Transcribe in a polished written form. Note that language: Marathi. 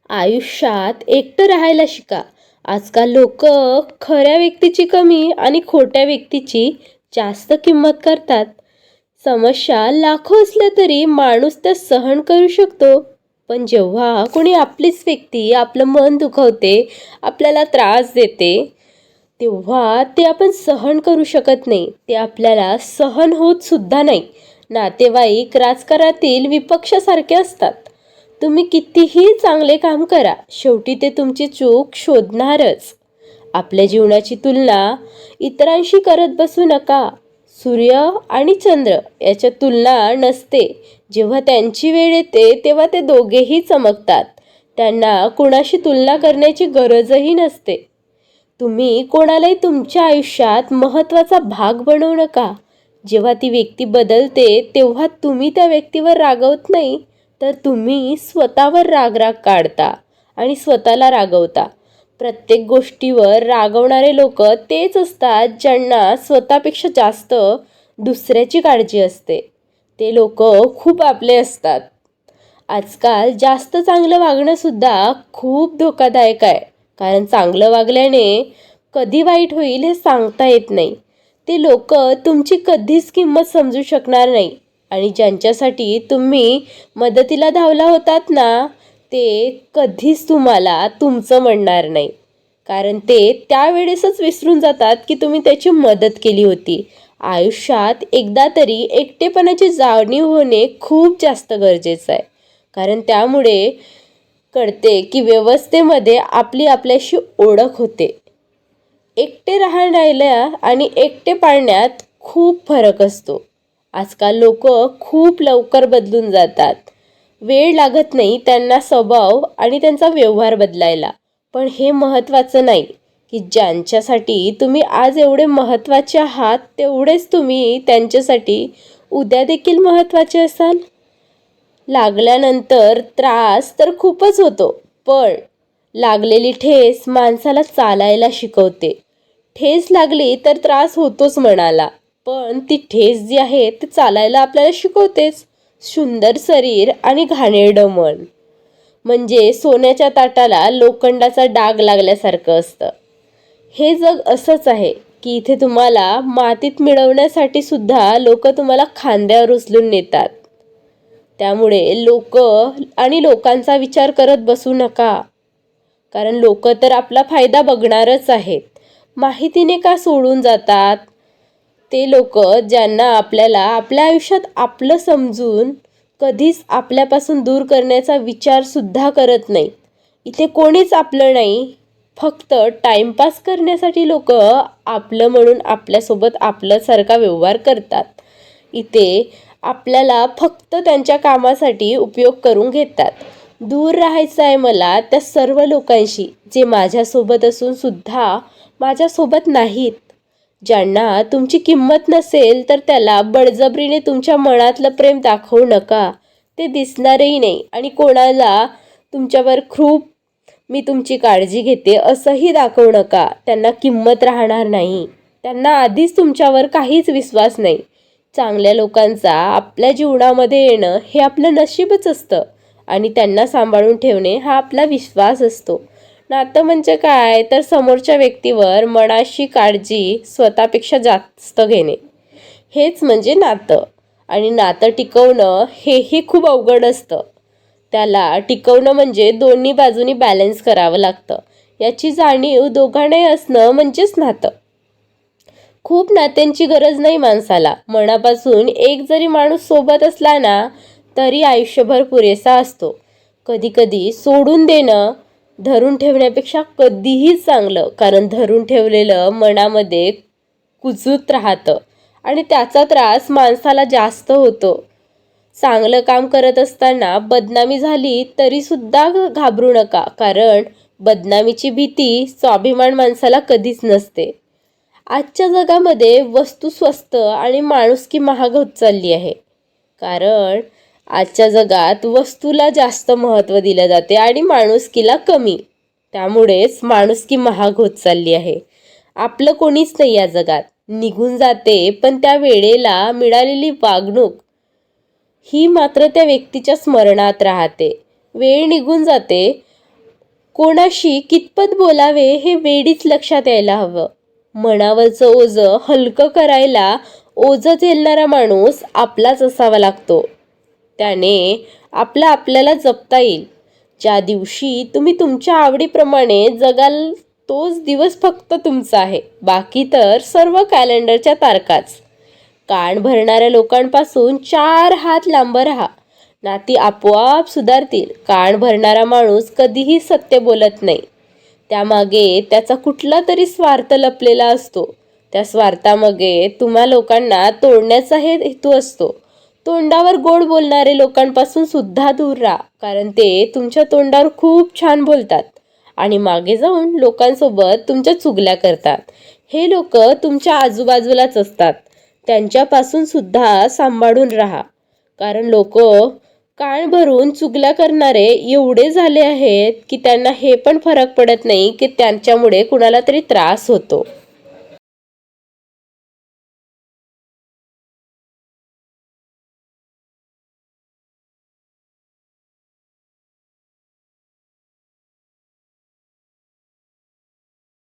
आयुष्यात एकटं राहायला शिका. आजकाल लोक खऱ्या व्यक्तीची कमी आणि खोट्या व्यक्तीची जास्त किंमत करतात. समस्या लाखो असल्या तरी माणूस त्या सहन करू शकतो. पण जेव्हा कोणी आपलीच व्यक्ती आपलं मन दुखवते, आपल्याला त्रास देते, तेव्हा ते आपण सहन करू शकत नाही. ते आपल्याला सहन होत सुद्धा नाही. नातेवाईक राजकारणातील विपक्षासारखे असतात. तुम्ही कितीही चांगले काम करा, शेवटी ते तुमची चूक शोधणारच. आपल्या जीवनाची तुलना इतरांशी करत बसू नका. सूर्य आणि चंद्र याच्या तुलना नसते. जेव्हा त्यांची वेळ येते तेव्हा ते दोघेही चमकतात. त्यांना कुणाशी तुलना करण्याची गरजही नसते. तुम्ही कोणालाही तुमच्या आयुष्यात महत्त्वाचा भाग बनवू नका. जेव्हा ती व्यक्ती बदलते तेव्हा तुम्ही त्या व्यक्तीवर रागवत नाही, तर तुम्ही स्वतःवर राग काढता आणि स्वतःला रागवता. प्रत्येक गोष्टीवर रागवणारे लोक तेच असतात ज्यांना स्वतःपेक्षा जास्त दुसऱ्याची काळजी असते. ते लोक खूप आपले असतात. आजकाल जास्त चांगलं वागणंसुद्धा खूप धोकादायक आहे. कारण चांगलं वागल्याने कधी वाईट होईल हे सांगता येत नाही. ते लोक तुमची कधीच किंमत समजू शकणार नाही. आणि ज्यांच्यासाठी तुम्ही मदतीला धावला होतात ना, ते कधीच तुम्हाला तुमचं म्हणणार नाही. कारण ते त्यावेळेसच विसरून जातात की तुम्ही त्याची मदत केली होती. आयुष्यात एकदा तरी एकटेपणाची जाणीव होणे खूप जास्त गरजेचं आहे. कारण त्यामुळे कळते की व्यवस्थेमध्ये आपली आपल्याशी ओळख होते. एकटे राहण्याला आणि एकटे पाळण्यात खूप फरक असतो. आजकाल लोक खूप लवकर बदलून जातात. वेळ लागत नाही त्यांना स्वभाव आणि त्यांचा व्यवहार बदलायला. पण हे महत्त्वाचं नाही की ज्यांच्यासाठी तुम्ही आज एवढे महत्त्वाचे आहात तेवढेच तुम्ही त्यांच्यासाठी उद्या देखील महत्त्वाचे असाल. लागल्यानंतर त्रास तर खूपच होतो, पण लागलेली ठेस माणसाला चालायला शिकवते. ठेस लागली तर त्रास होतोच म्हणाला, पण ती ठेस जी आहे ती चालायला आपल्याला शिकवतेच. सुंदर शरीर आणि घाणेरडं मन म्हणजे सोन्याच्या ताटाला लोखंडाचा डाग लागल्यासारखं असतं. हे जग असंच आहे की इथे तुम्हाला मातीत मिळवण्यासाठी सुद्धा लोक तुम्हाला खांद्यावर उचलून नेतात. त्यामुळे लोकांचा विचार करत बसू नका. कारण लोक तर आपला फायदा बघणारच आहेत. माहितीने का सोडून जातात? ते लोक ज्यांना आपल्याला आपल्या आयुष्यात आपलं समजून कधीच आपल्यापासून दूर करण्याचा विचार सुद्धा करत नाही. इथे कोणीच आपलं नाही. फक्त टाइमपास करण्यासाठी लोक आपलं म्हणून आपल्यासोबत आपल्यासारखा व्यवहार करतात. इथे आपल्याला फक्त त्यांच्या कामासाठी उपयोग करून घेतात. दूर राहायचं आहे मला त्या सर्व लोकांशी जे माझ्यासोबत असून सुद्धा माझ्यासोबत नाहीत. ज्यांना तुमची किंमत नसेल तर त्याला बळजबरीने तुमच्या मनातलं प्रेम दाखवू नका. ते दिसणारही नाही. आणि कोणाला तुमच्यावर खूप मी तुमची काळजी घेते असंही दाखवू नका. त्यांना किंमत राहणार नाही. त्यांना आधीच तुमच्यावर काहीच विश्वास नाही. चांगल्या लोकांचा आपल्या जीवनामध्ये येणं हे आपलं नशीबच असतं आणि त्यांना सांभाळून ठेवणे हा आपला विश्वास असतो. नातं म्हणजे काय तर समोरच्या व्यक्तीवर मनाशी काळजी स्वतःपेक्षा जास्त घेणे, हेच म्हणजे नातं. आणि नातं टिकवणं हेही खूप अवघड असतं. त्याला टिकवणं म्हणजे दोन्ही बाजूनी बॅलन्स करावं लागतं. याची जाणीव दोघांनाही असणं म्हणजेच नातं. खूप नात्यांची गरज नाही माणसाला. मनापासून एक जरी माणूस सोबत असला ना तरी आयुष्यभर पुरेसा असतो. कधी कधी सोडून देणं धरून ठेवण्यापेक्षा कधीही चांगलं. कारण धरून ठेवलेलं मनामध्ये कुजत राहतं आणि त्याचा त्रास माणसाला जास्त होतो. चांगलं काम करत असताना बदनामी झाली तरी सुद्धा घाबरू नका. कारण बदनामीची भीती स्वाभिमान माणसाला कधीच नसते. आजच्या जगामध्ये वस्तू स्वस्त आणि माणुसकी महाग होत चालली आहे. कारण आजच्या जगात वस्तूला जास्त महत्त्व दिलं जाते आणि माणुसकीला कमी. त्यामुळेच माणुसकी महाग होत चालली आहे. आपलं कोणीच नाही या जगात. निघून जाते पण त्या वेळेला मिळालेली वागणूक ही मात्र त्या व्यक्तीच्या स्मरणात राहते. वेळ निघून जाते कोणाशी कितपत बोलावे हे वेळीच लक्षात यायला हवं. मनावरचं ओझं हलकं करायला ओझं झेलणारा माणूस आपलाच असावा लागतो. त्याने आपल्याला जपता येईल. ज्या दिवशी तुम्ही तुमच्या आवडीप्रमाणे जगाल तोच दिवस फक्त तुमचा आहे. बाकी तर सर्व कॅलेंडरच्या तारखाच. कान भरणाऱ्या लोकांपासून 4 हात लांब राहा. नाती आपोआप सुधारतील. कान भरणारा माणूस कधीही सत्य बोलत नाही. त्यामागे त्याचा कुठला तरी स्वार्थ लपलेला असतो. त्या स्वार्थामागे तुम्हा लोकांना तोडण्याचा हेतू असतो. तोंडावर गोड बोलणारे लोकांपासून सुद्धा दूर राहा, कारण ते तुमच्या तोंडावर खूप छान बोलतात आणि मागे जाऊन लोकांसोबत तुमच्या चुगल्या करतात. हे लोक तुमच्या आजूबाजूलाच असतात. त्यांच्यापासून सुद्धा सांभाळून राहा, कारण लोक कान भरून चुगल्या करणारे एवढे झाले आहेत की त्यांना हे पण फरक पडत नाही की त्यांच्यामुळे कुणाला तरी त्रास होतो.